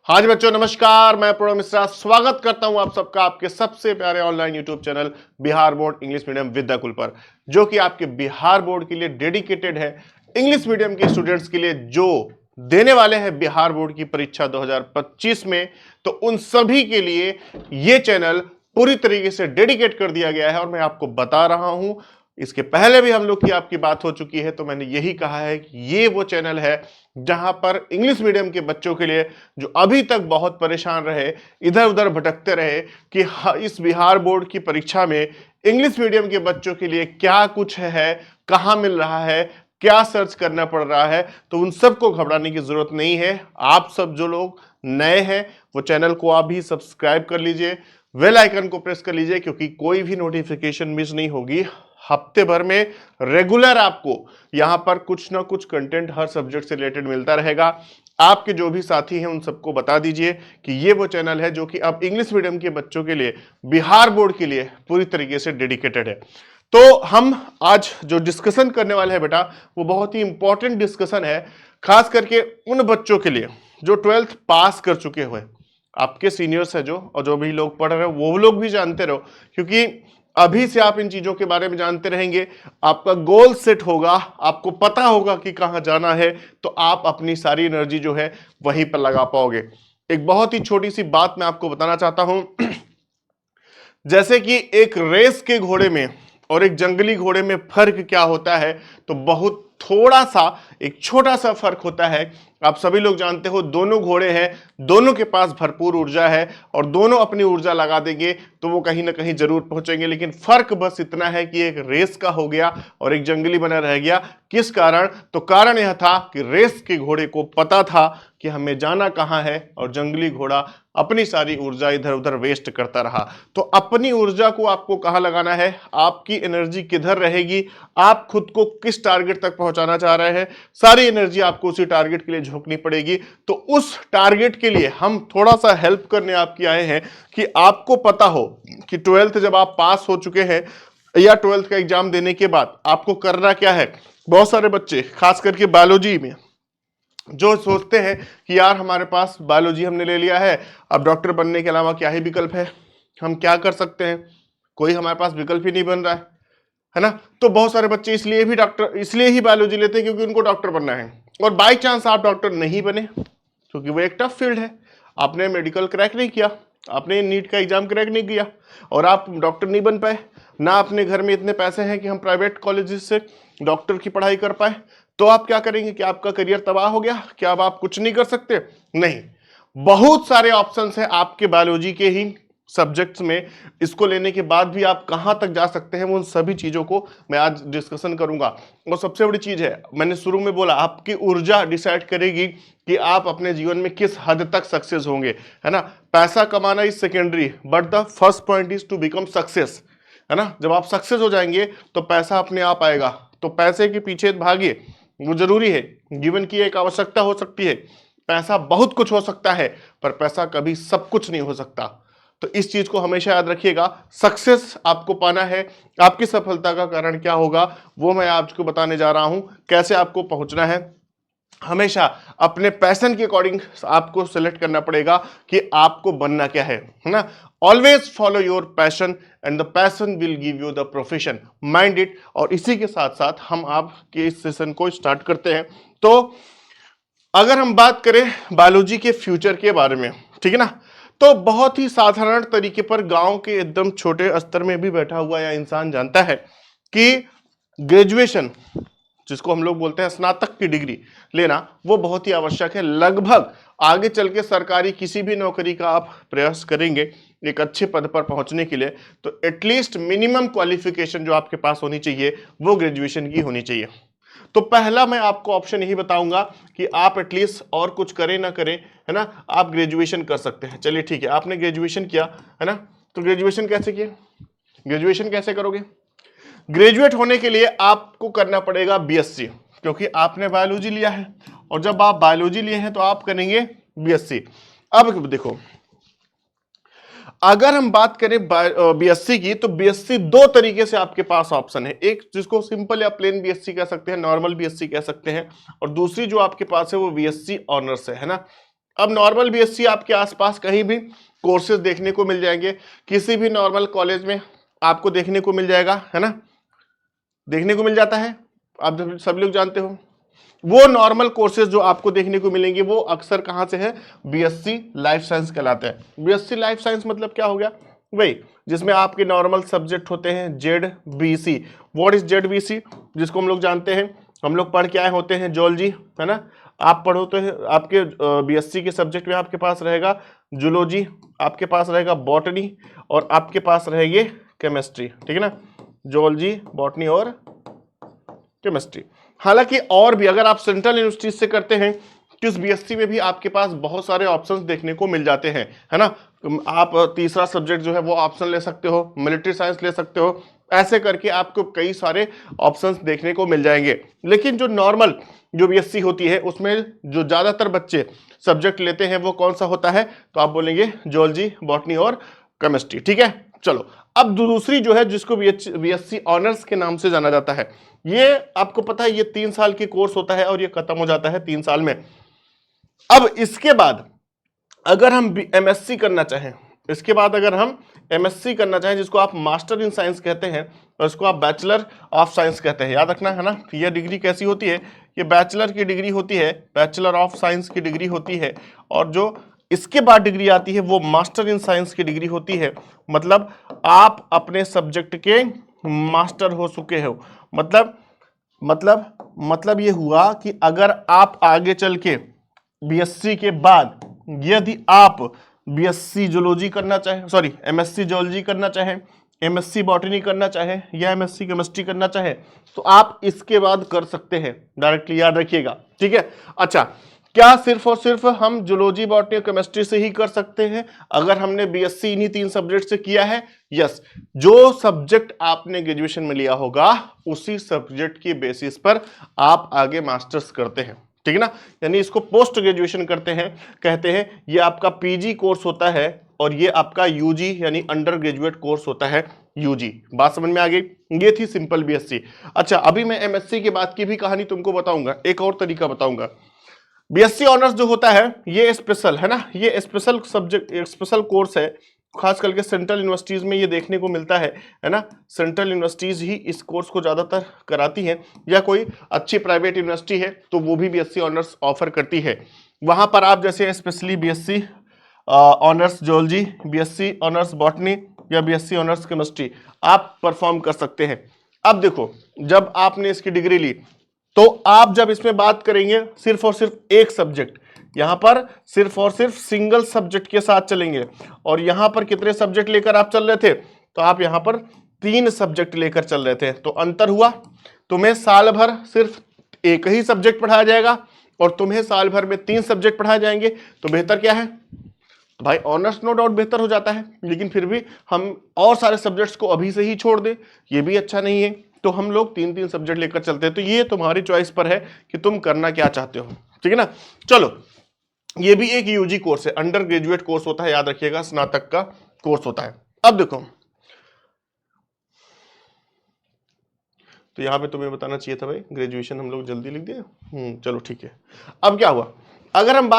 हाँ जी बच्चों, नमस्कार। मैं प्रणव मिश्रा स्वागत करता हूं आप सबका आपके सबसे प्यारे online YouTube channel Bihar board English medium Vidyakul पर, जो कि आपके बिहार बोर्ड के लिए डेडिकेटेड है। इंग्लिश मीडियम के स्टूडेंट्स के लिए जो देने वाले हैं बिहार बोर्ड की परीक्षा 2025 में, तो उन सभी के लिए ये चैनल पूरी तरीके से डेडिकेट कर दिया गया है। और मैं आपको बता रहा हूं, इसके पहले भी हम लोग की आपकी बात हो चुकी है, तो मैंने यही कहा है कि ये वो चैनल है जहां पर इंग्लिश मीडियम के बच्चों के लिए जो अभी तक बहुत परेशान रहे, इधर उधर भटकते रहे कि इस बिहार बोर्ड की परीक्षा में इंग्लिश मीडियम के बच्चों के लिए क्या कुछ है, कहां मिल रहा है, क्या सर्च करना पड़ रहा है, तो उन सबको घबराने की जरूरत नहीं है। आप सब जो लोग नए हैं वो चैनल को आप भी सब्सक्राइब कर लीजिए, बेल आइकन को प्रेस कर लीजिए, क्योंकि कोई भी नोटिफिकेशन मिस नहीं होगी। हफ्ते भर में रेगुलर आपको यहां पर कुछ ना कुछ कंटेंट हर सब्जेक्ट से रिलेटेड मिलता रहेगा। आपके जो भी साथी हैं उन सबको बता दीजिए कि ये वो चैनल है जो कि अब इंग्लिश मीडियम के बच्चों के लिए बिहार बोर्ड के लिए पूरी तरीके से डेडिकेटेड है। तो हम आज जो डिस्कशन करने वाले हैं बेटा, वो बहुत ही इंपॉर्टेंट डिस्कशन है, खास करके उन बच्चों के लिए जो 12th पास कर चुके हुए आपके सीनियर्स है जो, और जो भी लोग पढ़ रहे हो वो लोग भी जानते रहो, क्योंकि अभी से आप इन चीजों के बारे में जानते रहेंगे, आपका गोल सेट होगा, आपको पता होगा कि कहां जाना है, तो आप अपनी सारी एनर्जी जो है वहीं पर लगा पाओगे। एक बहुत ही छोटी सी बात मैं आपको बताना चाहता हूं। जैसे कि एक रेस के घोड़े में और एक जंगली घोड़े में फर्क क्या होता है, तो बहुत थोड़ा सा एक छोटा सा फर्क होता है। आप सभी लोग जानते हो दोनों घोड़े हैं, दोनों के पास भरपूर ऊर्जा है और दोनों अपनी ऊर्जा लगा देंगे तो वो कहीं ना कहीं जरूर पहुंचेंगे, लेकिन फर्क बस इतना है कि एक रेस का हो गया और एक जंगली बना रह गया। किस कारण? तो कारण यह था कि रेस के घोड़े को पता था कि हमें जाना कहां है, और जंगली घोड़ा अपनी सारी ऊर्जा इधर उधर वेस्ट करता रहा। तो अपनी ऊर्जा को आपको कहां लगाना है, आपकी एनर्जी किधर रहेगी, आप खुद को किस टारगेट तक पहुंचाना चाह रहे हैं, सारी एनर्जी आपको उसी टारगेट के लिए झोंकनी पड़ेगी। तो उस टारगेट के लिए हम थोड़ा सा हेल्प करने आपकी आए हैं कि आपको पता हो कि 12th जब आप पास हो चुके हैं या 12th का एग्जाम देने के बाद आपको करना क्या है। बहुत सारे बच्चे खास करके बायोलॉजी में जो सोचते हैं कि यार हमारे पास बायोलॉजी हमने ले लिया है, अब डॉक्टर बनने के अलावा क्या ही विकल्प है, हम क्या कर सकते हैं, कोई हमारे पास विकल्प ही नहीं बन रहा है ना। तो बहुत सारे बच्चे इसलिए ही बायोलॉजी लेते हैं क्योंकि उनको डॉक्टर बनना है। और बाई चांस आप डॉक्टर नहीं बने, क्योंकि वो एक टफ फील्ड है, आपने मेडिकल क्रैक नहीं किया, आपने नीट का एग्जाम क्रैक नहीं किया और आप डॉक्टर नहीं बन पाए, ना अपने घर में इतने पैसे हैं कि हम प्राइवेट कॉलेजेस से डॉक्टर की पढ़ाई कर पाए, तो आप क्या करेंगे कि आपका करियर तबाह हो गया, क्या अब आप कुछ नहीं कर सकते? नहीं, बहुत सारे ऑप्शंस हैं आपके बायोलॉजी के ही सब्जेक्ट्स में। इसको लेने के बाद भी आप कहां तक जा सकते हैं, उन सभी चीजों को मैं आज डिस्कशन करूंगा। और सबसे बड़ी चीज है, मैंने शुरू में बोला, आपकी ऊर्जा डिसाइड करेगी कि आप अपने जीवन में किस हद तक सक्सेस होंगे, है ना। पैसा कमाना is secondary, but the first point is to become success, है ना। जब आप सक्सेस हो जाएंगे तो पैसा अपने आप आएगा, तो पैसे के पीछे भागिए, वो जरूरी है, जीवन की एक आवश्यकता हो सकती है। पैसा बहुत कुछ हो सकता है, पर पैसा कभी सब कुछ नहीं हो सकता। तो इस चीज को हमेशा याद रखिएगा। सक्सेस आपको पाना है, आपकी सफलता का कारण क्या होगा वो मैं आपको बताने जा रहा हूं, कैसे आपको पहुंचना है। हमेशा अपने पैशन के अकॉर्डिंग आपको सेलेक्ट करना पड़ेगा कि आपको बनना क्या है ना। Always follow your passion and the passion will give you the profession, mind it. और इसी के साथ साथ हम आपके इस सेशन को स्टार्ट करते हैं। तो अगर हम बात करें बायोलॉजी के फ्यूचर के बारे में, ठीक है ना, तो बहुत ही साधारण तरीके पर गांव के एकदम छोटे स्तर में भी बैठा हुआ यह इंसान जानता है कि ग्रेजुएशन, जिसको हम लोग बोलते हैं स्नातक की डिग्री लेना, वो बहुत ही आवश्यक है। लगभग आगे चल के सरकारी किसी भी नौकरी का आप प्रयास करेंगे एक अच्छे पद पर पहुंचने के लिए, तो एटलीस्ट मिनिमम क्वालिफिकेशन जो आपके पास होनी चाहिए वो ग्रेजुएशन की होनी चाहिए। तो पहला मैं आपको ऑप्शन यही बताऊंगा कि आप एटलीस्ट और कुछ करें ना करें, है ना, आप ग्रेजुएशन कर सकते हैं। चलिए ठीक है, आपने ग्रेजुएशन किया है ना, तो ग्रेजुएशन कैसे किया, ग्रेजुएशन कैसे करोगे? ग्रेजुएट होने के लिए आपको करना पड़ेगा बीएससी, क्योंकि आपने बायोलॉजी लिया है, और जब आप बायोलॉजी लिए हैं तो आप करेंगे बीएससी। अब देखो, अगर हम बात करें बीएससी की, तो बीएससी दो तरीके से आपके पास ऑप्शन है, एक जिसको सिंपल या प्लेन बीएससी कह सकते हैं, नॉर्मल बीएससी कह सकते हैं, और दूसरी जो आपके पास है वो बीएससी ऑनर्स है ना। अब नॉर्मल बीएससी आपके आसपास कहीं भी कोर्सेज देखने को मिल जाएंगे, किसी भी नॉर्मल कॉलेज में आपको देखने को मिल जाएगा, है ना, देखने को मिल जाता है, आप सब लोग जानते हो। वो नॉर्मल कोर्सेज जो आपको देखने को मिलेंगे वो अक्सर कहां से है, बीएससी लाइफ साइंस कहलाते हैं। बीएससी लाइफ साइंस मतलब क्या हो गया, वही जिसमें आपके नॉर्मल सब्जेक्ट होते हैं जेड-बी-सी। व्हाट इज जेड-बी-सी, जिसको हम लोग जानते हैं, हम लोग पढ़ के आए होते हैं जूलॉजी, है ना, आप पढ़ो तो आपके बीएससी के सब्जेक्ट में आपके पास रहेगा जूलॉजी, आपके पास रहेगा बॉटनी, और आपके पास रहेगी केमिस्ट्री, ठीक है ना, जूलॉजी, बॉटनी और केमिस्ट्री। हालांकि और भी अगर आप सेंट्रल यूनिवर्सिटी से करते हैं तो इस बीएससी में भी आपके पास बहुत सारे ऑप्शंस देखने को मिल जाते हैं, है ना। आप तीसरा सब्जेक्ट जो है वो ऑप्शन ले सकते हो, मिलिट्री साइंस ले सकते हो, ऐसे करके आपको कई सारे ऑप्शंस देखने को मिल जाएंगे। लेकिन जो नॉर्मल जो बीएससी होती है उसमें जो ज्यादातर बच्चे सब्जेक्ट लेते हैं वो कौन सा होता है, तो आप बोलेंगे जूलॉजी, बॉटनी और केमिस्ट्री, ठीक है। चलो अब दूसरी जो है जिसको बीएससी ऑनर्स के नाम से जाना जाता है, ये आपको पता है ये 3 साल की कोर्स होता है और ये खत्म हो जाता है 3 साल में। अब इसके बाद अगर हम एमएससी करना चाहें, इसके बाद अगर हम एमएससी करना चाहें जिसको आप मास्टर इन साइंस कहते हैं और इसको आप बैचलर ऑफ साइंस कहते हैं, याद रखना है ना। ये डिग्री कैसी होती है, ये बैचलर की डिग्री होती है, बैचलर ऑफ साइंस की डिग्री होती है, और जो इसके बाद डिग्री आती है वो मास्टर इन साइंस की डिग्री होती है। मतलब आप अपने सब्जेक्ट के मास्टर हो चुके हो। मतलब ये हुआ कि अगर आप आगे चल के बीएससी के बाद यदि आप बीएससी जूलॉजी करना चाहे, सॉरी एमएससी जूलॉजी करना चाहे, एमएससी बॉटनी करना चाहे या एमएससी केमिस्ट्री करना चाहे तो आप इसके बाद कर सकते हैं डायरेक्टली, याद रखिएगा, ठीक है। अच्छा, क्या सिर्फ और सिर्फ हम जूलॉजी, बॉटनी और केमिस्ट्री से ही कर सकते हैं अगर हमने बीएससी इन्हीं 3 सब्जेक्ट से किया है? यस, जो सब्जेक्ट आपने ग्रेजुएशन में लिया होगा उसी सब्जेक्ट की बेसिस पर आप आगे मास्टर्स करते हैं, ठीक है ना। यानी इसको पोस्ट ग्रेजुएशन करते हैं, कहते हैं। ये आपका पीजी कोर्स होता है और ये आपका यूजी यानी अंडर ग्रेजुएट कोर्स होता है, यूजी। बात समझ में आ गई? ये थी सिंपल बीएससी। अच्छा, अभी मैं एमएससी के बाद की भी कहानी तुमको बताऊंगा, एक और तरीका बताऊंगा। बीएससी ऑनर्स जो होता है ये स्पेशल है ना, ये स्पेशल सब्जेक्ट, स्पेशल कोर्स है, खास करके सेंट्रल यूनिवर्सिटीज में ये देखने को मिलता है ना। सेंट्रल यूनिवर्सिटीज ही इस कोर्स को ज्यादातर कराती हैं, या कोई अच्छी प्राइवेट यूनिवर्सिटी है तो वो भी बीएससी ऑनर्स ऑफर करती है। वहां पर आप जैसे specially BSc honours zoology, BSc honours botany या बीएससी ऑनर्स केमिस्ट्री आप परफॉर्म कर सकते हैं। अब देखो, जब आपने इसकी डिग्री ली तो आप जब इसमें बात करेंगे सिर्फ और सिर्फ एक सब्जेक्ट, यहां पर सिर्फ और सिर्फ सिंगल सब्जेक्ट के साथ चलेंगे, और यहां पर कितने सब्जेक्ट लेकर आप चल रहे थे, तो आप यहां पर 3 सब्जेक्ट लेकर चल रहे थे। तो अंतर हुआ, तुम्हें साल भर सिर्फ एक ही सब्जेक्ट पढ़ाया जाएगा और तुम्हें साल भर में 3 सब्जेक्ट पढ़ाए जाएंगे। तो बेहतर क्या है भाई, ऑनर्स नो डाउट बेहतर हो जाता है, लेकिन फिर भी हम और सारे सब्जेक्ट्स को अभी से ही छोड़ दें ये भी अच्छा नहीं है। तो हम लोग 3-3 सब्जेक्ट लेकर चलते हैं। तो ये तुम्हारी चॉइस पर है कि तुम करना क्या चाहते हो, ठीक है ना। चलो, ये भी एक यूजी कोर्स है, अंडर ग्रेजुएट कोर्स होता है, याद रखिएगा, स्नातक का कोर्स होता है। अब देखो, तो यहां पे तुम्हें बताना चाहिए था भाई, ग्रेजुएशन हम लोग जल्दी लिख दिए। चलो ठीक है। अब क्या हुआ, अगर हम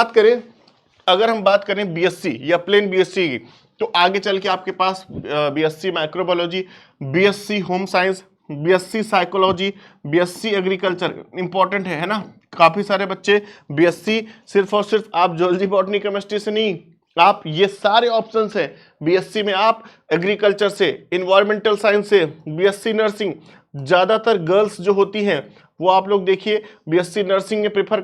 बात करें बीएससी या प्लेन बीएससी की, तो आगे चल के आपके पास BSc microbiology, BSc home science, BSc psychology, BSc agriculture important है ना। काफी सारे बच्चे बीएससी सिर्फ और सिर्फ आप जूलॉजी, बॉटनी, केमिस्ट्री से नहीं, आप ये सारे ऑप्शंस हैं बीएससी में। आप एग्रीकल्चर से, इन्वायरमेंटल साइंस से, बीएससी नर्सिंग, ज्यादातर गर्ल्स जो होती हैं वो आप लोग देखिए बीएससी नर्सिंग में प्रेफर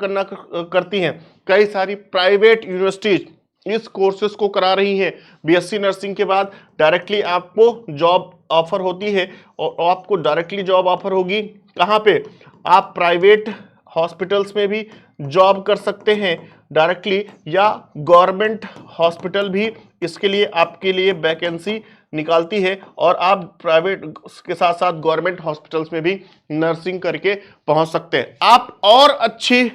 करती हैं। कई सारी प्राइवेट यूनिवर्सिटीज इस कोर्सेज को करा रही हैं। बीएससी नर्सिंग के बाद डायरेक्टली आपको जॉब ऑफर होती है, और आपको डायरेक्टली जॉब ऑफर होगी कहाँ पे, आप प्राइवेट हॉस्पिटल्स में भी जॉब कर सकते हैं डायरेक्टली, या गवर्नमेंट हॉस्पिटल भी इसके लिए आपके लिए वैकेंसी निकालती है, और आप प्राइवेट के साथ साथ गवर्नमेंट हॉस्पिटल्स में भी नर्सिंग करके पहुंच सकते हैं। आप और अच्छी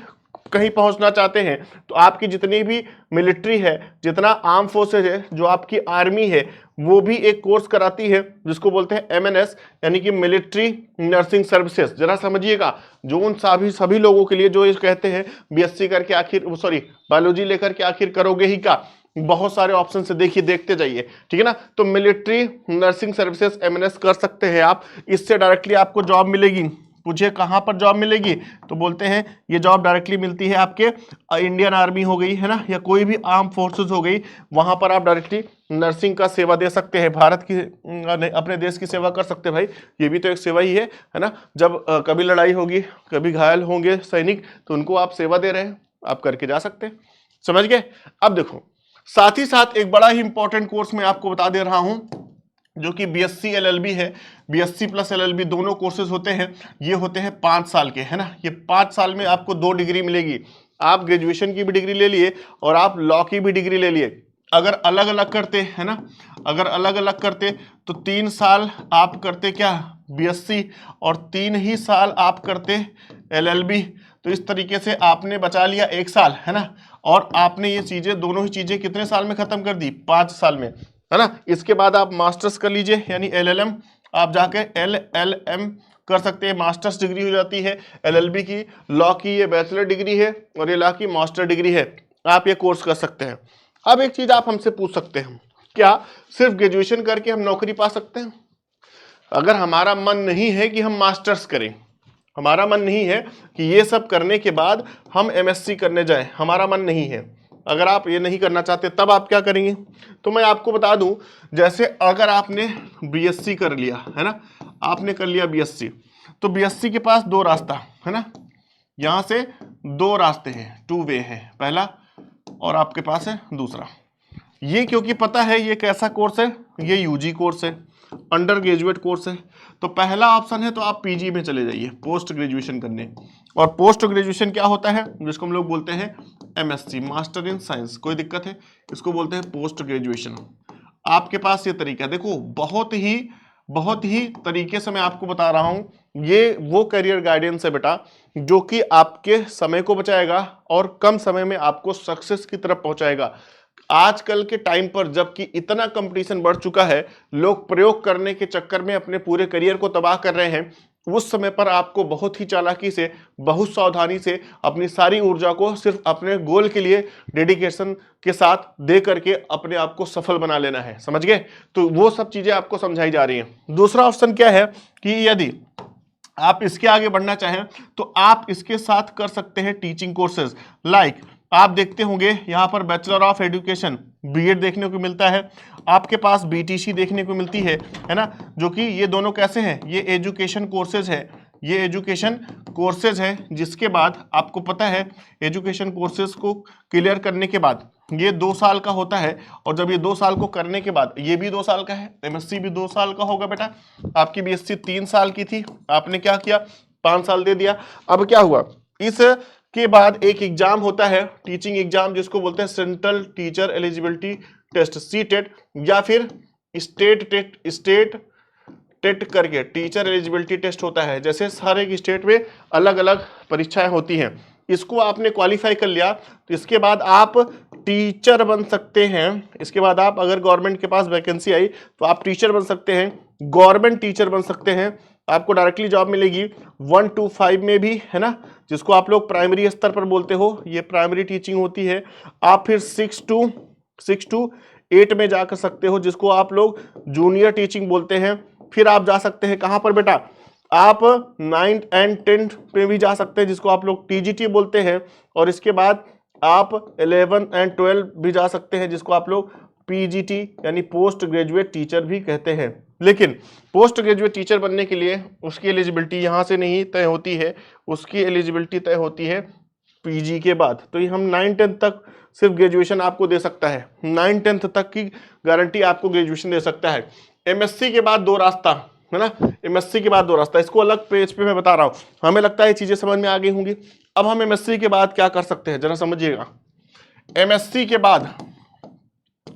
कहीं पहुंचना चाहते हैं तो आपकी जितनी भी मिलिट्री है, जितना आर्म फोर्सेज है, जो आपकी आर्मी है, वो भी एक कोर्स कराती है जिसको बोलते हैं MNS, यानी कि मिलिट्री नर्सिंग सर्विसेज। जरा समझिएगा, जो उन सभी लोगों के लिए जो ये कहते हैं BSc करके आखिर बायोलॉजी लेकर के आखिर करोगे ही का, बहुत सारे ऑप्शन से देखिए, देखते जाइए, ठीक है ना। तो मिलिट्री नर्सिंग सर्विसेज MNS कर सकते हैं आप, इससे डायरेक्टली आपको जॉब मिलेगी। पूछिए कहां पर जॉब मिलेगी, तो बोलते हैं ये जॉब डायरेक्टली मिलती है आपके इंडियन आर्मी हो गई है ना, या कोई भी आर्म फोर्सेस हो गई, वहां पर आप डायरेक्टली नर्सिंग का सेवा दे सकते हैं, भारत की अपने देश की सेवा कर सकते हैं। भाई ये भी तो एक सेवा ही है ना। जब कभी लड़ाई होगी, कभी घायल होंगे सैनिक, तो उनको आप सेवा दे रहे हैं, आप करके जा सकते हैं। समझ गए। अब देखो, साथ ही साथ एक बड़ा ही इंपॉर्टेंट कोर्स मैं आपको बता दे रहा हूं, जो कि BSc LLB है। BSc प्लस LLB दोनों कोर्सेज होते हैं, ये होते हैं 5 साल के, है ना। ये 5 साल में आपको 2 डिग्री मिलेगी। आप ग्रेजुएशन की भी डिग्री ले लिए और आप लॉ की भी डिग्री ले लिए। अगर अलग अलग करते, है ना, अगर अलग अलग करते तो 3 साल आप करते क्या, BSc, और 3 ही साल आप करते LLB। तो इस तरीके से आपने बचा लिया 1 साल, है ना, और आपने ये चीजें, दोनों ही चीजें कितने साल में खत्म कर दी, 5 साल में, है ना। इसके बाद आप मास्टर्स कर लीजिए, यानी LLM, आप जाके LLM कर सकते हैं, मास्टर्स डिग्री हो जाती है। LLB की, लॉ की ये बैचलर डिग्री है और ये लॉ की मास्टर डिग्री है। आप ये कोर्स कर सकते हैं। अब एक चीज आप हमसे पूछ सकते हैं, क्या सिर्फ ग्रेजुएशन करके हम नौकरी पा सकते हैं? अगर हमारा मन नहीं है कि हम मास्टर्स करें, हमारा मन नहीं है कि ये सब करने के बाद हम MSc करने जाएं, हमारा मन नहीं है, अगर आप ये नहीं करना चाहते, तब आप क्या करेंगे? तो मैं आपको बता दूं, जैसे अगर आपने BSc कर लिया, है ना, आपने कर लिया BSc, तो BSc के पास 2 रास्ता है ना, यहां से 2 रास्ते हैं, 2 वे है, पहला और आपके पास है दूसरा। ये क्योंकि पता है ये कैसा कोर्स है, ये UG कोर्स है, अंडर ग्रेजुएट कोर्स है। तो पहला ऑप्शन है तो आप PG में चले जाइए, पोस्ट ग्रेजुएशन करने। और पोस्ट ग्रेजुएशन क्या होता है, जिसको हम लोग बोलते हैं MSc, मास्टर इन साइंस, कोई दिक्कत है, इसको बोलते हैं पोस्ट ग्रेजुएशन। आपके पास ये तरीका, देखो बहुत ही तरीके से मैं आपको बता रहा हूं। ये वो करियर गाइडेंस है बेटा, जो कि आपके समय को बचाएगा और कम समय में आपको सक्सेस की तरफ पहुंचाएगा। आजकल के टाइम पर जबकि इतना कंपटीशन बढ़ चुका है, लोग प्रयोग करने के चक्कर में अपने पूरे करियर को तबाह कर रहे हैं, उस समय पर आपको बहुत ही चालाकी से, बहुत सावधानी से अपनी सारी ऊर्जा को सिर्फ अपने गोल के लिए डेडिकेशन के साथ दे करके अपने आप को सफल बना लेना है। समझ गए? तो वो सब चीजें आपको समझाई जा रही हैं। दूसरा ऑप्शन क्या है कि यदि आप इसके आगे बढ़ना चाहें तो आप इसके साथ कर सकते हैं टीचिंग कोर्सेज। लाइक आप देखते होंगे यहाँ पर बैचलर ऑफ एजुकेशन BEd देखने को मिलता है, आपके पास BTC देखने को मिलती है ना, जो कि ये दोनों कैसे हैं, ये एजुकेशन कोर्सेज है, ये एजुकेशन कोर्सेज है। जिसके बाद आपको पता है एजुकेशन कोर्सेज को क्लियर करने के बाद ये 2 साल का होता है, और जब ये 2 साल को करने के बाद ये भी 2 साल का है, MSc भी 2 साल का होगा बेटा। आपकी BSc 3 साल की थी, आपने क्या किया, 5 साल दे दिया। अब क्या हुआ, इस के बाद एक एग्जाम होता है, टीचिंग एग्जाम, जिसको बोलते हैं central teacher eligibility test, CTET, या फिर स्टेट टेट करके टीचर एलिजिबिलिटी टेस्ट होता है। जैसे हर एक स्टेट में अलग अलग परीक्षाएं होती हैं, इसको आपने क्वालिफाई कर लिया तो इसके बाद आप टीचर बन सकते हैं। इसके बाद आप, अगर गवर्नमेंट के पास वैकेंसी आई तो आप टीचर बन सकते हैं, गवर्नमेंट टीचर बन सकते हैं, आपको डायरेक्टली जॉब मिलेगी 1 to 5 में भी, है ना, जिसको आप लोग प्राइमरी स्तर पर बोलते हो, ये प्राइमरी टीचिंग होती है। आप फिर 6 to 8 में जा कर सकते हो, जिसको आप लोग जूनियर टीचिंग बोलते हैं। फिर आप जा सकते हैं कहां पर बेटा, आप 9th and 10th पे भी जा सकते हैं, जिसको आप लोग TGT बोलते हैं। और इसके बाद आप 11 and 12 भी जा सकते हैं, जिसको आप लोग PGT यानी पोस्ट ग्रेजुएट टीचर भी कहते हैं। लेकिन पोस्ट ग्रेजुएट टीचर बनने के लिए उसकी एलिजिबिलिटी यहाँ से नहीं तय होती है, उसकी एलिजिबिलिटी तय होती है PG के बाद। तो ये हम 9th-10th तक सिर्फ ग्रेजुएशन आपको दे सकता है, 9th-10th तक की गारंटी आपको ग्रेजुएशन दे सकता है। MSc के बाद 2 रास्ता है ना, MSc के बाद 2 रास्ता, इसको अलग पेज पे मैं बता रहा हूँ। हमें लगता है ये चीजें समझ में आ गई होंगी। अब हम MSc के बाद क्या कर सकते हैं, जरा समझिएगा। MSc के बाद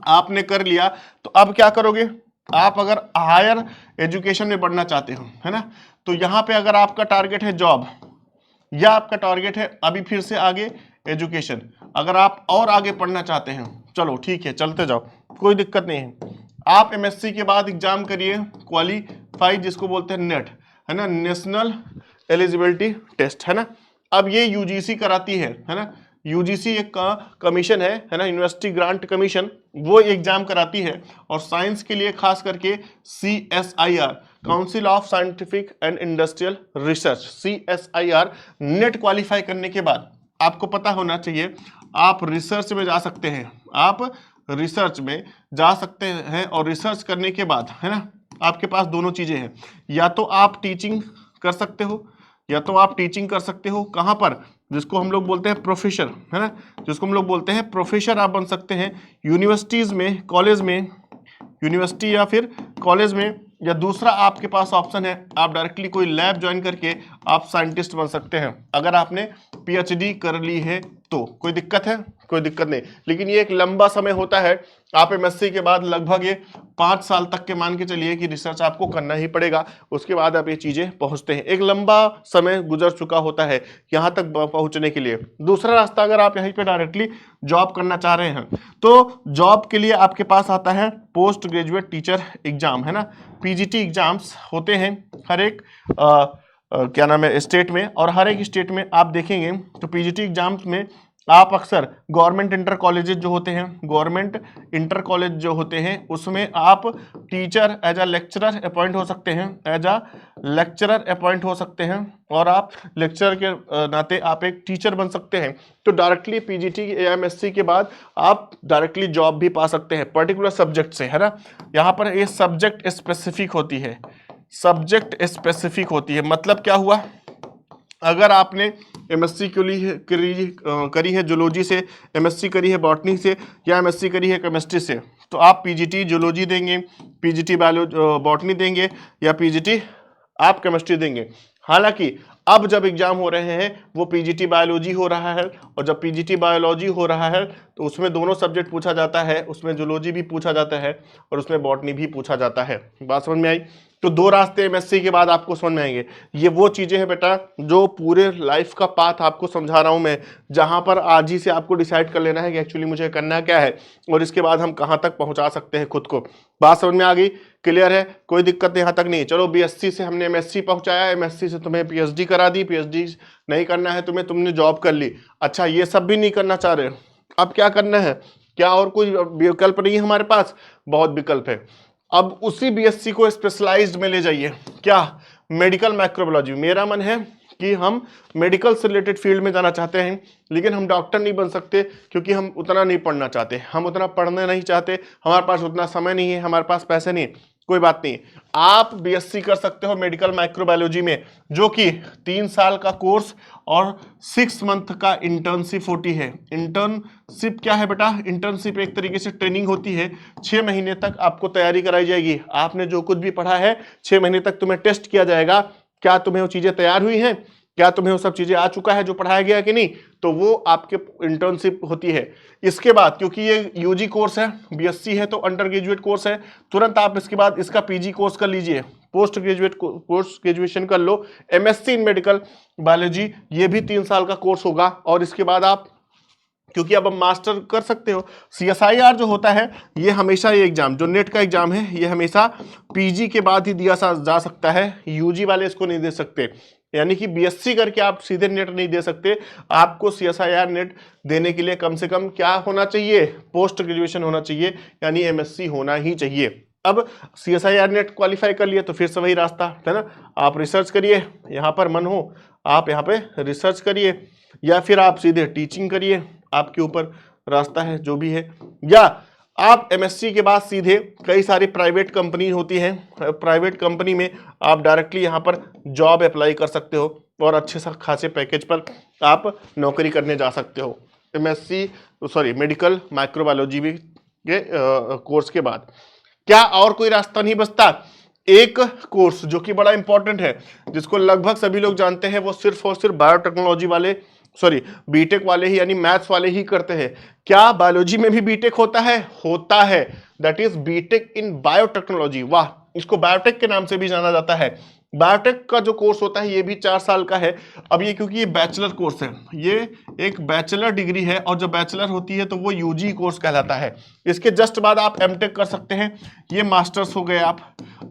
आपने कर लिया तो अब क्या करोगे, आप अगर हायर एजुकेशन में पढ़ना चाहते हो, है ना, तो यहां पे अगर आपका टारगेट है जॉब, या आपका टारगेट है अभी फिर से आगे एजुकेशन, अगर आप और आगे पढ़ना चाहते हैं, चलो ठीक है चलते जाओ, कोई दिक्कत नहीं है। आप एमएससी के बाद एग्जाम करिए क्वालिफाई, जिसको बोलते हैं नेट, है ना, नेशनल एलिजिबिलिटी टेस्ट, है ना। अब ये यूजीसी कराती है ना, यूजीसी एक कमीशन है ना, यूनिवर्सिटी ग्रांट कमीशन, वो एग्जाम कराती है। और साइंस के लिए खास करके CSIR, council of scientific and industrial research, CSIR, net qualify करने के बाद आपको पता होना चाहिए आप रिसर्च में जा सकते हैं, आप रिसर्च में जा सकते हैं। और रिसर्च करने के बाद, है ना, आपके पास दोनों चीजें हैं, या तो आप टीचिंग कर सकते हो, या तो आप टीचिंग कर सकते हो कहाँ पर, जिसको हम लोग बोलते हैं प्रोफेसर, है ना, जिसको हम लोग बोलते हैं प्रोफेसर आप बन सकते हैं यूनिवर्सिटीज में, कॉलेज में, यूनिवर्सिटी या फिर कॉलेज में। या दूसरा आपके पास ऑप्शन है, आप डायरेक्टली कोई लैब ज्वाइन करके आप साइंटिस्ट बन सकते हैं, अगर आपने PhD कर ली है तो। कोई दिक्कत है? कोई दिक्कत नहीं, लेकिन ये एक लंबा समय होता है। आप MSc के बाद लगभग ये 5 साल तक के मान के चलिए कि रिसर्च आपको करना ही पड़ेगा, उसके बाद आप ये चीजें पहुंचते हैं। एक लंबा समय गुजर चुका होता है यहाँ तक पहुंचने के लिए। दूसरा रास्ता, अगर आप यहीं पे डायरेक्टली जॉब करना चाह रहे हैं तो जॉब के लिए आपके पास आता है पोस्ट ग्रेजुएट टीचर एग्जाम, है ना, PGT एग्जाम्स होते हैं हर एक क्या नाम है स्टेट में, और हर एक स्टेट में आप देखेंगे तो PGT एग्जाम्स में आप अक्सर गवर्नमेंट इंटर कॉलेजेस जो होते हैं, गवर्नमेंट इंटर कॉलेज जो होते हैं, उसमें आप teacher as a lecturer appoint हो सकते हैं, एज अ लेक्चरर अपॉइंट हो सकते हैं, और आप लेक्चरर के नाते आप एक टीचर बन सकते हैं। तो डायरेक्टली PGT MSc के बाद आप डायरेक्टली जॉब भी पा सकते हैं पर्टिकुलर सब्जेक्ट से, है ना। यहाँ पर ये सब्जेक्ट स्पेसिफिक होती है, सब्जेक्ट स्पेसिफिक होती है। मतलब क्या हुआ, अगर आपने MSc करी है जूलॉजी से, MSc करी है बॉटनी से, या MSc करी है केमिस्ट्री से, तो आप PGT जूलॉजी देंगे, PGT बॉटनी देंगे, या PGT आप केमिस्ट्री देंगे। हालांकि अब जब एग्जाम हो रहे हैं वो PGT बायोलॉजी हो रहा है, और जब PGT बायोलॉजी हो रहा है तो उसमें दोनों सब्जेक्ट पूछा जाता है, उसमें जूलॉजी भी पूछा जाता है और उसमें बॉटनी भी पूछा जाता है। बात समझ में आई? तो दो रास्ते MSc के बाद आपको समझ में आएंगे। ये वो चीजें हैं बेटा जो पूरे लाइफ का पाथ आपको समझा रहा हूं मैं, जहां पर आज ही से आपको डिसाइड कर लेना है कि एक्चुअली मुझे करना क्या है, और इसके बाद हम कहां तक पहुंचा सकते हैं खुद को। बात समझ में आ गई? क्लियर है? कोई दिक्कत यहाँ तक नहीं। चलो BSc से हमने MSc पहुंचाया, MSc से तुम्हें PhD करा दी, PhD नहीं करना है तुम्हें, तुमने जॉब कर ली। अच्छा, ये सब भी नहीं करना चाह रहे, अब क्या करना है? क्या और कोई विकल्प नहीं है हमारे पास? बहुत विकल्प है। अब उसी BSc को स्पेशलाइज्ड में ले जाइए। क्या? Medical microbiology. मेरा मन है कि हम मेडिकल से रिलेटेड फील्ड में जाना चाहते हैं, लेकिन हम डॉक्टर नहीं बन सकते क्योंकि हम उतना नहीं पढ़ना चाहते, हम उतना पढ़ना नहीं चाहते, हमारे पास उतना समय नहीं है, हमारे पास पैसे नहीं। कोई बात नहीं, आप BSc कर सकते हो मेडिकल माइक्रोबायोलॉजी में, जो कि 3 साल का कोर्स और 6 मंथ का इंटर्नशिप होती है। इंटर्नशिप क्या है बेटा? इंटर्नशिप एक तरीके से ट्रेनिंग होती है। 6 महीने तक आपको तैयारी कराई जाएगी। आपने जो कुछ भी पढ़ा है 6 महीने तक तुम्हें टेस्ट किया जाएगा, क्या तुम्हें वो चीजें तैयार हुई हैं, क्या तुम्हें वो सब चीजें आ चुका है जो पढ़ाया गया कि नहीं, तो वो आपके इंटर्नशिप होती है। इसके बाद क्योंकि ये UG कोर्स है, BSc है तो अंडर ग्रेजुएट कोर्स है, तुरंत आप इसके बाद इसका PG कोर्स कर लीजिए, पोस्ट ग्रेजुएशन कर लो, MSc इन मेडिकल बायोलॉजी, ये भी 3 साल का कोर्स होगा। और इसके बाद आप, क्योंकि अब हम मास्टर कर सकते हो, CSIR जो होता है ये हमेशा, ये एग्जाम जो नेट का एग्जाम है ये हमेशा PG के बाद ही दिया जा सकता है, UG वाले इसको नहीं दे सकते। यानी कि BSc करके आप सीधे नेट नहीं दे सकते, आपको CSIR नेट देने के लिए कम से कम क्या होना चाहिए? पोस्ट ग्रेजुएशन होना चाहिए, यानी MSc होना ही चाहिए। अब CSIR नेट क्वालिफाई कर लिए तो फिर से वही रास्ता है ना, आप रिसर्च करिए, यहाँ पर मन हो आप यहाँ पे रिसर्च करिए, या फिर आप सीधे टीचिंग करिए, आपके ऊपर रास्ता है जो भी है। या आप MSc के बाद सीधे कई सारी प्राइवेट कंपनी होती हैं, प्राइवेट कंपनी में आप डायरेक्टली यहाँ पर जॉब अप्लाई कर सकते हो और अच्छे सा खासे पैकेज पर आप नौकरी करने जा सकते हो मेडिकल माइक्रोबायोलॉजी भी के कोर्स के बाद। क्या और कोई रास्ता नहीं बचता? एक कोर्स जो कि बड़ा इंपॉर्टेंट है, जिसको लगभग सभी लोग जानते हैं, वो सिर्फ और सिर्फ बायोटेक्नोलॉजी वाले बीटेक वाले ही, यानी मैथ्स वाले ही करते हैं। क्या बायोलॉजी में भी बीटेक होता है? होता है, that is BTech in biotechnology. वाह, इसको बायोटेक के नाम से भी जाना जाता है। बायोटेक का जो कोर्स होता है ये भी 4 साल का है। अब ये क्योंकि ये बैचलर कोर्स है, ये एक बैचलर डिग्री है, और जब बैचलर होती है तो वो यूजी कोर्स कहलाता है। इसके जस्ट बाद आप एमटेक कर सकते हैं। ये मास्टर्स हो गए आप।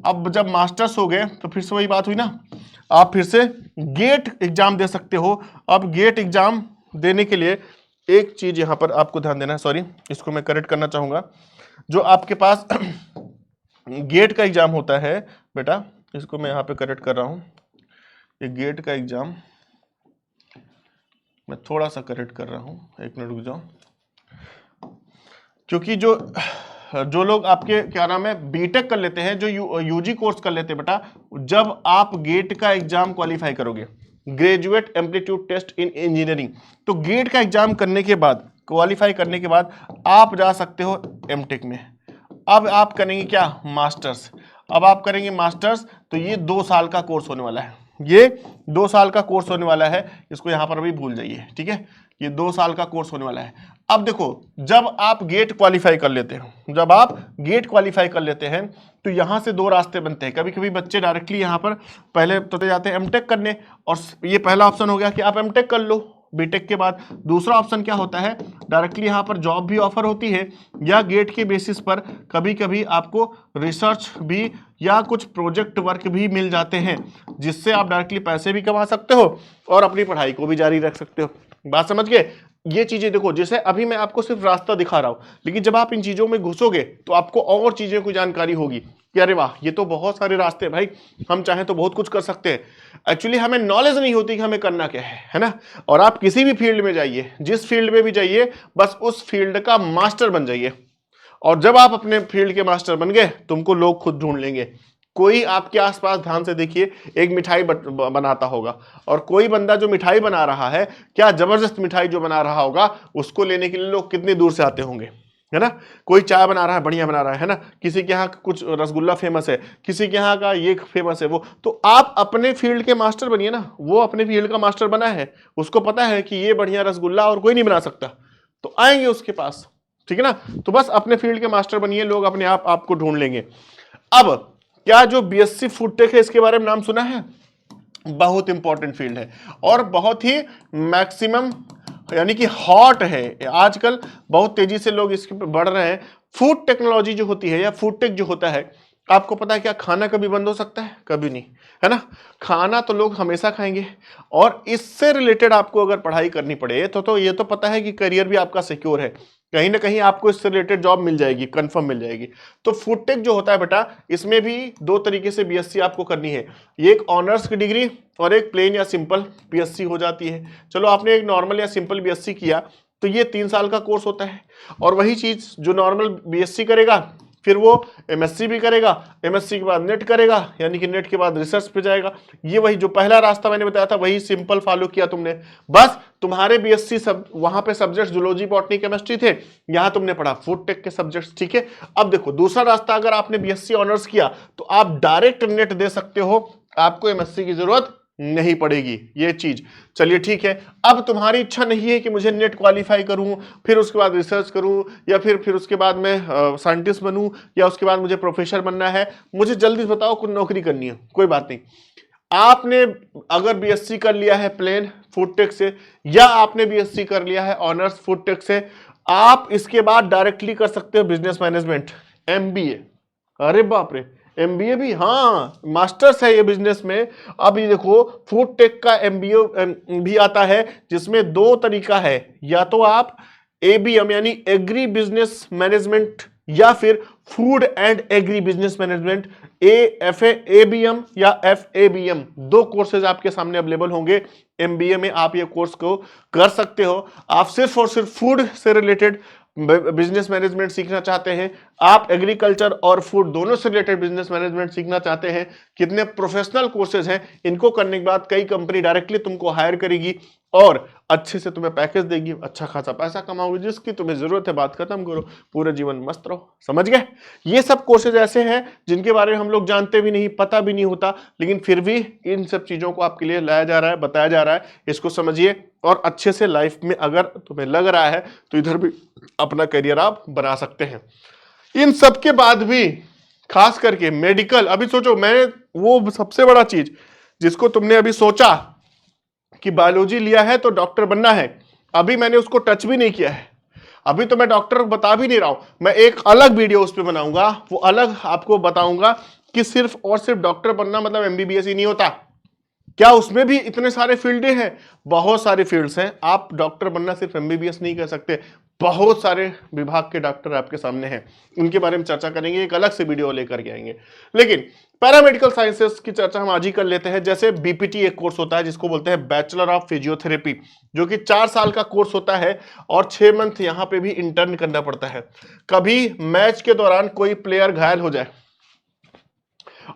अब जब मास्टर्स हो गए तो फिर से वही बात हुई ना, आप फिर से गेट एग्जाम दे सकते हो। अब गेट एग्जाम देने के लिए एक चीज यहां पर आपको ध्यान देना है, सॉरी इसको मैं करेक्ट करना चाहूंगा। जो आपके पास गेट का एग्जाम होता है बेटा, इसको मैं यहाँ पे करेक्ट कर रहा हूँ, ये गेट का एग्जाम मैं थोड़ा सा करेक्ट कर रहा हूँ, एक मिनट रुक जाओ। क्योंकि जो लोग आपके क्या नाम है बीटेक कर लेते हैं, जो यूजी कोर्स कर लेते हैं बेटा, जब आप गेट का एग्जाम क्वालिफाई करोगे, graduate aptitude test in engineering, तो गेट का एग्जाम करने के बाद, क्वालिफाई करने के बाद आप जा सकते हो एमटेक में। अब आप करेंगे क्या, मास्टर्स। अब आप करेंगे मास्टर्स, तो ये 2 साल का कोर्स होने वाला है, ये 2 साल का कोर्स होने वाला है। इसको यहां पर अभी भूल जाइए, ठीक है, ये 2 साल का कोर्स होने वाला है। अब देखो, जब आप गेट क्वालिफाई कर लेते हो, जब आप गेट क्वालिफाई कर लेते हैं तो यहां से 2 रास्ते बनते हैं। कभी कभी बच्चे डायरेक्टली यहां पर पहले तो जाते हैं एमटेक करने, और ये पहला ऑप्शन हो गया कि आप एमटेक कर लो बीटेक के बाद। दूसरा ऑप्शन क्या होता है, डायरेक्टली यहाँ पर जॉब भी ऑफर होती है, या गेट के बेसिस पर कभी कभी आपको रिसर्च भी या कुछ प्रोजेक्ट वर्क भी मिल जाते हैं, जिससे आप डायरेक्टली पैसे भी कमा सकते हो और अपनी पढ़ाई को भी जारी रख सकते हो। बात समझ गए? ये चीजें देखो, जैसे अभी मैं आपको सिर्फ रास्ता दिखा रहा हूं, लेकिन जब आप इन चीजों में घुसोगे तो आपको और चीजों की जानकारी होगी कि अरे वाह, ये तो बहुत सारे रास्ते हैं भाई, हम चाहें तो बहुत कुछ कर सकते हैं। एक्चुअली हमें नॉलेज नहीं होती कि हमें करना क्या है ना। और आप किसी भी फील्ड में जाइए, जिस फील्ड में भी जाइए, बस उस फील्ड का मास्टर बन जाइए, और जब आप अपने फील्ड के मास्टर बन गए, तुमको लोग खुद ढूंढ लेंगे। कोई आपके आसपास, ध्यान से देखिए, एक मिठाई बनाता होगा, और कोई बंदा जो मिठाई बना रहा है, क्या जबरदस्त मिठाई जो बना रहा होगा, उसको लेने के लिए लोग कितनी दूर से आते होंगे, है ना। कोई चाय बना रहा है, बढ़िया बना रहा है ना, किसी के यहाँ कुछ रसगुल्ला फेमस है, किसी के यहाँ का ये फेमस है, वो तो आप अपने फील्ड के मास्टर बनिए ना। वो अपने फील्ड का मास्टर बना है, उसको पता है कि ये बढ़िया रसगुल्ला और कोई नहीं बना सकता, तो आएंगे उसके पास, ठीक है ना। तो बस अपने फील्ड के मास्टर बनिए, लोग अपने आप आपको ढूंढ लेंगे। अब क्या जो बीएससी फूड टेक है, इसके बारे में नाम सुना है? बहुत इंपॉर्टेंट फील्ड है और बहुत ही मैक्सिमम यानी कि हॉट है आजकल, बहुत तेजी से लोग इसके पे बढ़ रहे हैं। फूड टेक्नोलॉजी जो होती है या फूड टेक जो होता है, आपको पता है क्या, खाना कभी बंद हो सकता है? कभी नहीं, है ना। खाना तो लोग हमेशा खाएंगे, और इससे रिलेटेड आपको अगर पढ़ाई करनी पड़े तो ये तो पता है कि करियर भी आपका सिक्योर है, कहीं ना कहीं आपको इससे रिलेटेड जॉब मिल जाएगी, कंफर्म मिल जाएगी। तो फूड टेक जो होता है बेटा, इसमें भी 2 तरीके से बीएससी आपको करनी है, एक ऑनर्स की डिग्री और एक प्लेन या सिंपल बीएससी हो जाती है। चलो आपने एक नॉर्मल या सिंपल बीएससी किया तो ये 3 साल का कोर्स होता है, और वही चीज जो नॉर्मल बीएससी करेगा, फिर वो एमएससी भी करेगा, एमएससी के बाद नेट करेगा, यानी कि नेट के बाद रिसर्च पे जाएगा। ये वही जो पहला रास्ता मैंने बताया था, वही सिंपल फॉलो किया तुमने। बस तुम्हारे बीएससी सब वहां पे सब्जेक्ट जूलॉजी, बॉटनी, केमिस्ट्री थे, यहां तुमने पढ़ा फूड टेक के सब्जेक्ट्स, ठीक है। अब देखो दूसरा रास्ता, अगर आपने बीएससी ऑनर्स किया तो आप डायरेक्ट नेट दे सकते हो, आपको एमएससी की जरूरत नहीं पड़ेगी, ये चीज। चलिए ठीक है, अब तुम्हारी इच्छा नहीं है कि मुझे नेट क्वालिफाई करूं, फिर उसके बाद रिसर्च करूं, या फिर उसके बाद मैं साइंटिस्ट बनूं, या उसके बाद मुझे प्रोफेसर बनना है, मुझे जल्दी बताओ कुछ नौकरी करनी है, कोई बात नहीं। आपने अगर बीएससी कर लिया है प्लेन फूड टेक से, या आपने बीएससी कर लिया है ऑनर्स फूड टेक से, आप इसके बाद डायरेक्टली कर सकते हो बिजनेस मैनेजमेंट, एमबीए। अरे बाप रे, एमबीए भी, हाँ मास्टर्स है ये बिजनेस में। अब ये देखो फूड टेक का एमबीए भी आता है, जिसमें 2 तरीका है, या तो आप एबीएम यानी एग्री बिजनेस मैनेजमेंट, या फिर food and agri business management, ABM या FABM, 2 कोर्सेज आपके सामने अवेलेबल होंगे। एमबीए में आप ये कोर्स को कर सकते हो। आप सिर्फ और सिर्फ फूड से रिलेटेड बिजनेस मैनेजमेंट सीखना चाहते हैं, आप एग्रीकल्चर और फूड दोनों से रिलेटेड बिजनेस मैनेजमेंट सीखना चाहते हैं, कितने प्रोफेशनल कोर्सेज हैं, इनको करने के बाद कई कंपनी डायरेक्टली तुमको हायर करेगी और अच्छे से तुम्हें पैकेज देगी, अच्छा खासा पैसा कमाओगे, जिसकी तुम्हें जरूरत है, बात खत्म करो, पूरे जीवन मस्त रहो। समझ गए? ये सब कोर्सेज ऐसे हैं जिनके बारे में हम लोग जानते भी नहीं, पता भी नहीं होता, लेकिन फिर भी इन सब चीजों को आपके लिए लाया जा रहा है, बताया जा रहा है। इसको समझिए और अच्छे से लाइफ में अगर तुम्हें लग रहा है तो इधर भी अपना करियर आप बना सकते हैं। इन सब के बाद भी खास करके मेडिकल, अभी सोचो, मैं वो सबसे बड़ा चीज जिसको तुमने अभी सोचा कि बायोलॉजी लिया है तो डॉक्टर बनना है, अभी मैंने उसको टच भी नहीं किया है, अभी तो मैं डॉक्टर बता भी नहीं रहा हूं, मैं एक अलग वीडियो उस पर बनाऊंगा, वो अलग आपको बताऊंगा कि सिर्फ और सिर्फ डॉक्टर बनना मतलब एमबीबीएस ही नहीं होता। क्या उसमें भी इतने सारे फील्डें हैं? बहुत सारे फील्ड्स हैं। आप डॉक्टर बनना सिर्फ एमबीबीएस नहीं कर सकते, बहुत सारे विभाग के डॉक्टर आपके सामने हैं, उनके बारे में चर्चा करेंगे, एक अलग से वीडियो लेकर के आएंगे। लेकिन पैरामेडिकल साइंसेस की चर्चा हम आज ही कर लेते हैं। जैसे बीपीटी एक कोर्स होता है जिसको बोलते हैं बैचलर ऑफ फिजियोथेरेपी, जो कि 4 साल का कोर्स होता है और 6 मंथ यहां पे भी इंटर्न करना पड़ता है। कभी मैच के दौरान कोई प्लेयर घायल हो जाए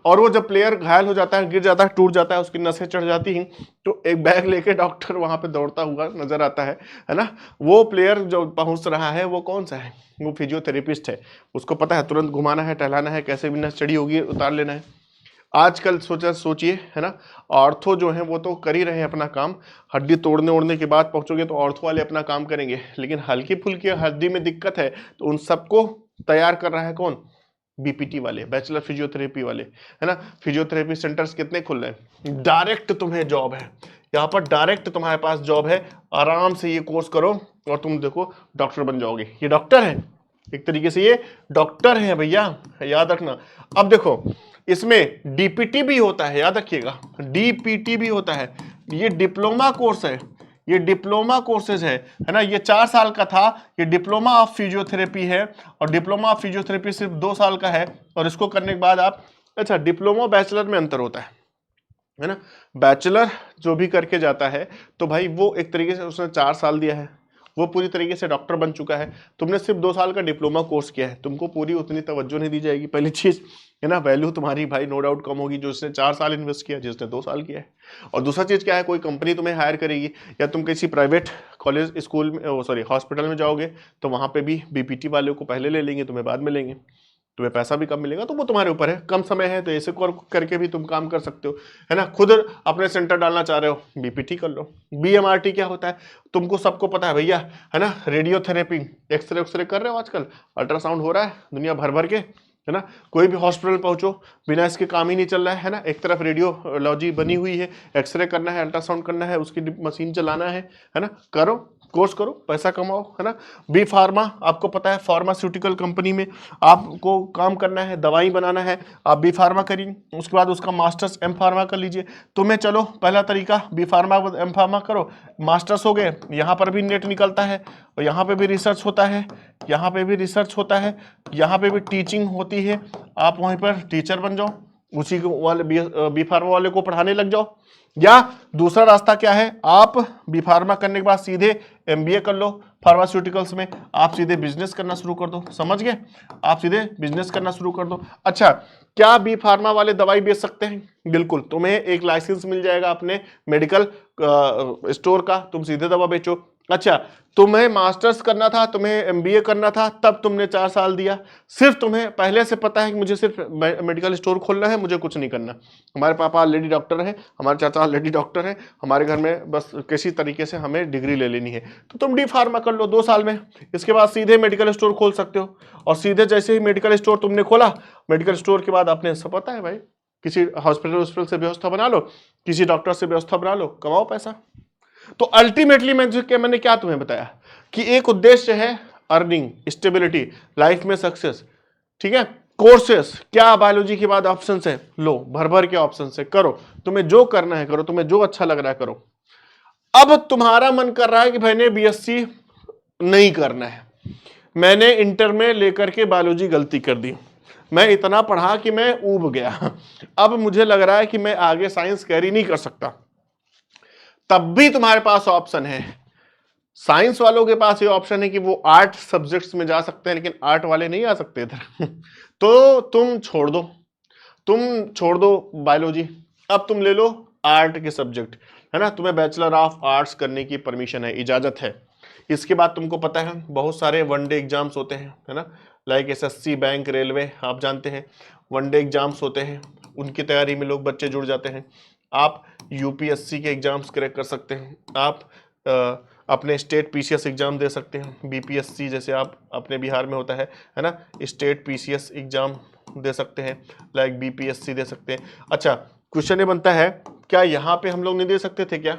और वो जब प्लेयर घायल हो जाता है, गिर जाता है, टूट जाता है, उसकी नसें चढ़ जाती हैं, तो एक बैग लेके डॉक्टर वहां पे दौड़ता हुआ नजर आता है ना। वो प्लेयर जो पहुंच रहा है वो कौन सा है? वो फिजियोथेरेपिस्ट है। उसको पता है तुरंत घुमाना है, टहलाना है, कैसे भी नस चढ़ी होगी उतार लेना है। आजकल सोचिए, है ना, ऑर्थो जो है वो तो कर ही रहे हैं अपना काम, हड्डी तोड़ने ओड़ने के बाद पहुंचोगे तो ऑर्थो वाले अपना काम करेंगे, लेकिन हल्की फुल्की हड्डी में दिक्कत है तो उन सबको तैयार कर रहा है कौन? बीपीटी वाले, बैचलर फिजियोथेरेपी वाले, है ना। फिजियोथेरेपी सेंटर्स कितने खुल रहे हैं, डायरेक्ट तुम्हें जॉब है यहाँ पर, डायरेक्ट तुम्हारे पास जॉब है। आराम से ये कोर्स करो और तुम देखो डॉक्टर बन जाओगे। ये डॉक्टर है, एक तरीके से ये डॉक्टर है भैया, याद रखना। अब देखो इसमें डीपीटी भी होता है, याद रखिएगा, डीपीटी भी होता है। ये डिप्लोमा कोर्स है, ये डिप्लोमा कोर्सेज है ना। ये 4 साल का था, ये डिप्लोमा ऑफ फिजियोथेरेपी है, और डिप्लोमा ऑफ फिजियोथेरेपी सिर्फ 2 साल का है। और इसको करने के बाद आप, अच्छा, डिप्लोमा बैचलर में अंतर होता है ना। बैचलर जो भी करके जाता है तो भाई वो एक तरीके से उसने 4 साल दिया है, वो पूरी तरीके से डॉक्टर बन चुका है। तुमने सिर्फ 2 साल का डिप्लोमा कोर्स किया है, तुमको पूरी उतनी तवज्जो नहीं दी जाएगी। पहली चीज है ना, वैल्यू तुम्हारी भाई नो डाउट कम होगी जो इसने 4 साल इन्वेस्ट किया, जिसने 2 साल किया है। और दूसरा चीज क्या है, कोई कंपनी तुम्हें हायर करेगी या तुम किसी प्राइवेट कॉलेज स्कूल में, सॉरी, हॉस्पिटल में जाओगे तो वहां पे भी बीपीटी वाले को पहले ले लेंगे, तुम्हें बाद में लेंगे, तुम्हें पैसा भी कम मिलेगा, तो वो तुम्हारे ऊपर है। कम समय है तो ऐसे करके भी तुम काम कर सकते हो, है ना। खुद अपने सेंटर डालना चाह रहे हो, बीपीटी कर लो। बीएमआरटी क्या होता है तुमको सबको पता है भैया, है ना। रेडियोथेरेपी, एक्सरे कर रहे हो आजकल, अल्ट्रासाउंड हो रहा है दुनिया भर भर के, है ना। कोई भी हॉस्पिटल पहुंचो, बिना इसके काम ही नहीं चल रहा है ना। एक तरफ रेडियोलॉजी बनी हुई है, एक्सरे करना है, अल्ट्रासाउंड करना है, उसकी मशीन चलाना है ना। करो, कोर्स करो, पैसा कमाओ, है ना। बी फार्मा, आपको पता है फार्मास्यूटिकल कंपनी में आपको काम करना है, दवाई बनाना है, आप बी फार्मा करिए, उसके बाद उसका मास्टर्स एम फार्मा कर लीजिए। तुम्हें चलो पहला तरीका बी फार्मा एम फार्मा करो, मास्टर्स हो गए, यहाँ पर भी नेट निकलता है और यहाँ पे भी रिसर्च होता है, यहाँ पे भी रिसर्च होता है, यहाँ पे भी टीचिंग होती है, आप वहीं पर टीचर बन जाओ, उसी वाले बी फार्मा वाले को पढ़ाने लग जाओ। या दूसरा रास्ता क्या है, आप बी फार्मा करने के बाद सीधे एमबीए कर लो फार्मास्यूटिकल्स में, आप सीधे बिजनेस करना शुरू कर दो। समझ गए, आप सीधे बिजनेस करना शुरू कर दो। अच्छा, क्या बी फार्मा वाले दवाई बेच सकते हैं? बिल्कुल, तुम्हें एक लाइसेंस मिल जाएगा अपने मेडिकल स्टोर का, तुम सीधे दवा बेचो। अच्छा, तुम्हें मास्टर्स करना था, तुम्हें एमबीए करना था, तब तुमने 4 साल दिया, सिर्फ तुम्हें पहले से पता है कि मुझे सिर्फ मेडिकल स्टोर खोलना है, मुझे कुछ नहीं करना। हमारे पापा ऑलरेडी डॉक्टर हैं, हमारे चाचा ऑलरेडी डॉक्टर हैं, हमारे घर में बस किसी तरीके से हमें डिग्री ले लेनी है, तो तुम डी फार्मा कर लो 2 साल में। इसके बाद सीधे मेडिकल स्टोर खोल सकते हो, और सीधे जैसे ही मेडिकल स्टोर तुमने खोला, मेडिकल स्टोर के बाद आपने सब पता है भाई, किसी हॉस्पिटल से व्यवस्था बना लो, किसी डॉक्टर से व्यवस्था बना लो, कमाओ पैसा। तो अल्टीमेटली मैंने क्या तुम्हें बताया कि एक उद्देश्य है अर्निंग, स्टेबिलिटी, लाइफ में सक्सेस, ठीक है। कोर्सेस क्या, बायोलॉजी के बाद ऑप्शन है, लो भर भर के ऑप्शन है, करो, तुम्हें जो करना है करो, तुम्हें जो अच्छा लग रहा है करो। अब तुम्हारा मन कर रहा है कि मैंने बीएससी नहीं करना है, मैंने इंटर में लेकर के बायोलॉजी गलती कर दी, मैं इतना पढ़ा कि मैं ऊब गया, अब मुझे लग रहा है कि मैं आगे साइंस कैरी नहीं कर सकता, तब भी तुम्हारे पास ऑप्शन है। साइंस वालों के पास ये ऑप्शन है कि वो आर्ट सब्जेक्ट्स में जा सकते हैं, लेकिन आर्ट वाले नहीं आ सकते इधर तो तुम छोड़ दो बायोलॉजी, अब तुम ले लो आर्ट के सब्जेक्ट, है ना। तुम्हें बैचलर ऑफ आर्ट्स करने की परमिशन है, इजाजत है। इसके बाद तुमको पता है बहुत सारे वनडे एग्जाम्स होते हैं, है ना, लाइक एसएससी, बैंक, रेलवे, आप जानते हैं वनडे एग्जाम्स होते हैं, उनकी तैयारी में लोग बच्चे जुड़ जाते हैं। आप यूपीएससी के एग्जाम्स क्रैक कर सकते हैं, आप अपने स्टेट पीसीएस एग्जाम दे सकते हैं, बीपीएससी जैसे आप अपने बिहार में होता है ना, स्टेट पीसीएस एग्जाम दे सकते हैं, लाइक बीपीएससी दे सकते हैं। अच्छा, क्वेश्चन ये बनता है, क्या यहाँ पे हम लोग नहीं दे सकते थे क्या?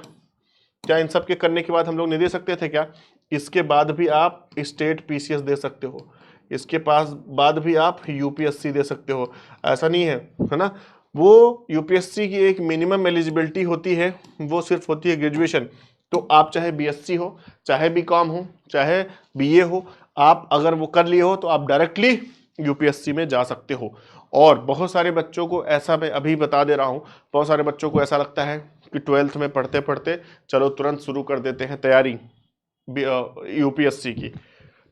क्या इन सब के करने के बाद हम लोग नहीं दे सकते थे क्या? इसके बाद भी आप स्टेट पीसीएस दे सकते हो, इसके पास बाद भी आप यूपीएससी दे सकते हो, ऐसा नहीं है ना। वो यूपीएससी की एक मिनिमम एलिजिबिलिटी होती है, वो सिर्फ होती है ग्रेजुएशन। तो आप चाहे बीएससी हो, चाहे बीकॉम हो, चाहे बीए हो, आप अगर वो कर लिए हो तो आप डायरेक्टली यूपीएससी में जा सकते हो। और बहुत सारे बच्चों को ऐसा, मैं अभी बता दे रहा हूँ, बहुत सारे बच्चों को ऐसा लगता है कि 12th में पढ़ते पढ़ते चलो तुरंत शुरू कर देते हैं तैयारी यूपीएससी की।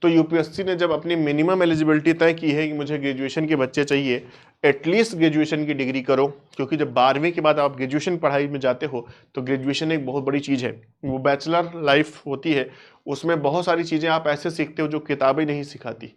तो यूपीएससी ने जब अपनी मिनिमम एलिजिबिलिटी तय की है कि मुझे ग्रेजुएशन के बच्चे चाहिए, एटलीस्ट ग्रेजुएशन की डिग्री करो, क्योंकि जब 12वीं के बाद आप ग्रेजुएशन पढ़ाई में जाते हो तो ग्रेजुएशन एक बहुत बड़ी चीज़ है, वो बैचलर लाइफ होती है, उसमें बहुत सारी चीज़ें आप ऐसे सीखते हो जो किताबें नहीं सिखाती।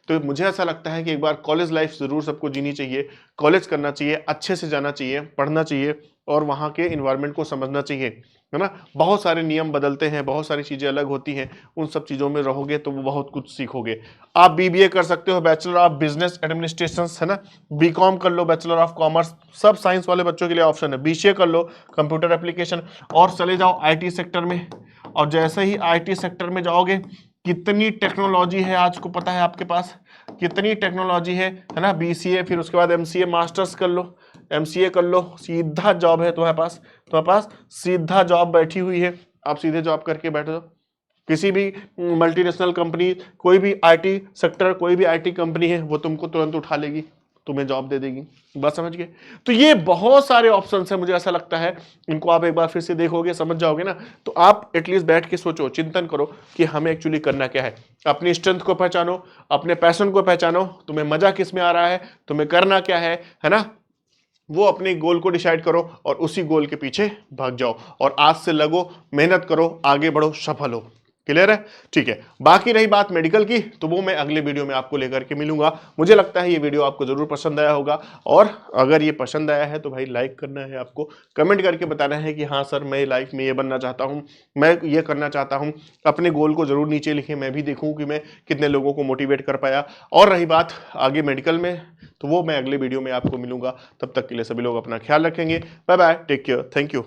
तो मुझे ऐसा लगता है कि एक बार कॉलेज लाइफ ज़रूर सबको जीनी चाहिए, कॉलेज करना चाहिए, अच्छे से जाना चाहिए, पढ़ना चाहिए और वहाँ के इन्वायरमेंट को समझना चाहिए, है ना। बहुत सारे नियम बदलते हैं, बहुत सारी चीज़ें अलग होती हैं, उन सब चीज़ों में रहोगे तो वो बहुत कुछ सीखोगे। आप बीबीए कर सकते हो, बैचलर ऑफ बिजनेस एडमिनिस्ट्रेशन, है ना, बीकॉम कर लो, बैचलर ऑफ कॉमर्स, सब साइंस वाले बच्चों के लिए ऑप्शन है, बीसीए कर लो, कंप्यूटर एप्लीकेशन, और चले जाओ आईटी सेक्टर में। और जैसे ही आईटी सेक्टर में जाओगे, कितनी टेक्नोलॉजी है आज को पता है आपके पास, कितनी टेक्नोलॉजी है ना। बीसीए, फिर उसके बाद एमसीए, मास्टर्स कर लो, एमसीए कर लो, सीधा जॉब है तुम्हारे पास सीधा जॉब बैठी हुई है, आप सीधे जॉब करके बैठ जाओ। किसी भी मल्टीनेशनल कंपनी, कोई भी आईटी सेक्टर, कोई भी आईटी कंपनी है, वो तुमको तुरंत उठा लेगी, तुम्हें जॉब दे देगी। बस समझ गए। तो ये बहुत सारे ऑप्शंस हैं, मुझे ऐसा लगता है इनको आप एक बार फिर से देखोगे, समझ जाओगे ना, तो आप एटलीस्ट बैठ के सोचो, चिंतन करो कि हमें एक्चुअली करना क्या है। अपनी स्ट्रेंथ को पहचानो, अपने पैशन को पहचानो, तुम्हें मजा किस में आ रहा है, तुम्हें करना क्या है ना, वो अपने गोल को डिसाइड करो और उसी गोल के पीछे भाग जाओ और आज से लगो, मेहनत करो, आगे बढ़ो, सफल हो। क्लियर है? ठीक है। बाकी रही बात मेडिकल की, तो वो मैं अगले वीडियो में आपको लेकर के मिलूंगा। मुझे लगता है ये वीडियो आपको जरूर पसंद आया होगा, और अगर ये पसंद आया है तो भाई लाइक करना है, आपको कमेंट करके बताना है कि हाँ सर मैं लाइफ में ये बनना चाहता हूँ, मैं ये करना चाहता हूँ। अपने गोल को जरूर नीचे लिखें, मैं भी देखूँ कि मैं कितने लोगों को मोटिवेट कर पाया। और रही बात आगे मेडिकल में, तो वो मैं अगले वीडियो में आपको मिलूंगा। तब तक के लिए सभी लोग अपना ख्याल रखेंगे। Bye bye, take care, thank you.